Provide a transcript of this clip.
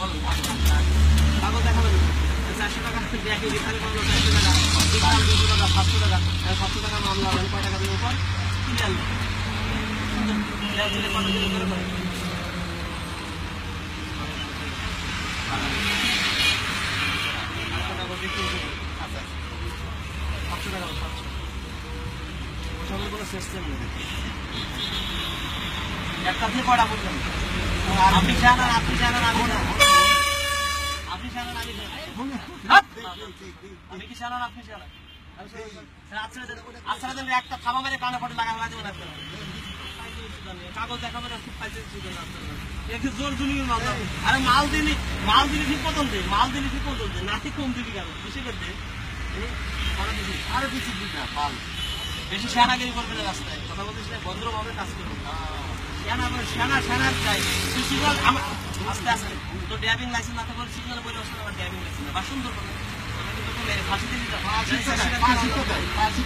কাগজ দেখাবেন 400 টাকা ব্যাকে রিফাইল করলো 400 টাকা 200 টাকা 700 টাকা 700 টাকা মামলা হলেন কয় টাকা দেওয়ার পর কিনে আনলো কত দিন করে করে সিস্টেম নেই একটা দিয়ে কয়টা বলবেন আপনি জানেন আমি না আপনি জানেন আমি কি জানেন আপনি জানেন আচ্ছা একটা থাবা মেরে কানে ফটো লাগা ফেলা দেবেন আপনারা কাগজ দেখাবেন খুব পাইছে একটু জোর জুলিয়ে মাল আরে মাল দিলি ঠিক মতন দে মাল দিলি ঠিক মতন দে নাতি কম দিবি কেন বেশি করে দে আরো কিছু দিবি না মাল বেশি সেনাগিরি করবে না রাস্তায় কথা বলছিস না ভদ্রভাবে কাজ করবে সেনার চাই তুই সিগন্যাল আস্তে আস্তে তো ড্রাইভিং লাইসেন্স না থাকলে সিগন্যাল বলে আসলে আমার ড্রাইভিং লাইসেন্স বা সুন্দর কথা ফাঁসি দিলি ফাঁসি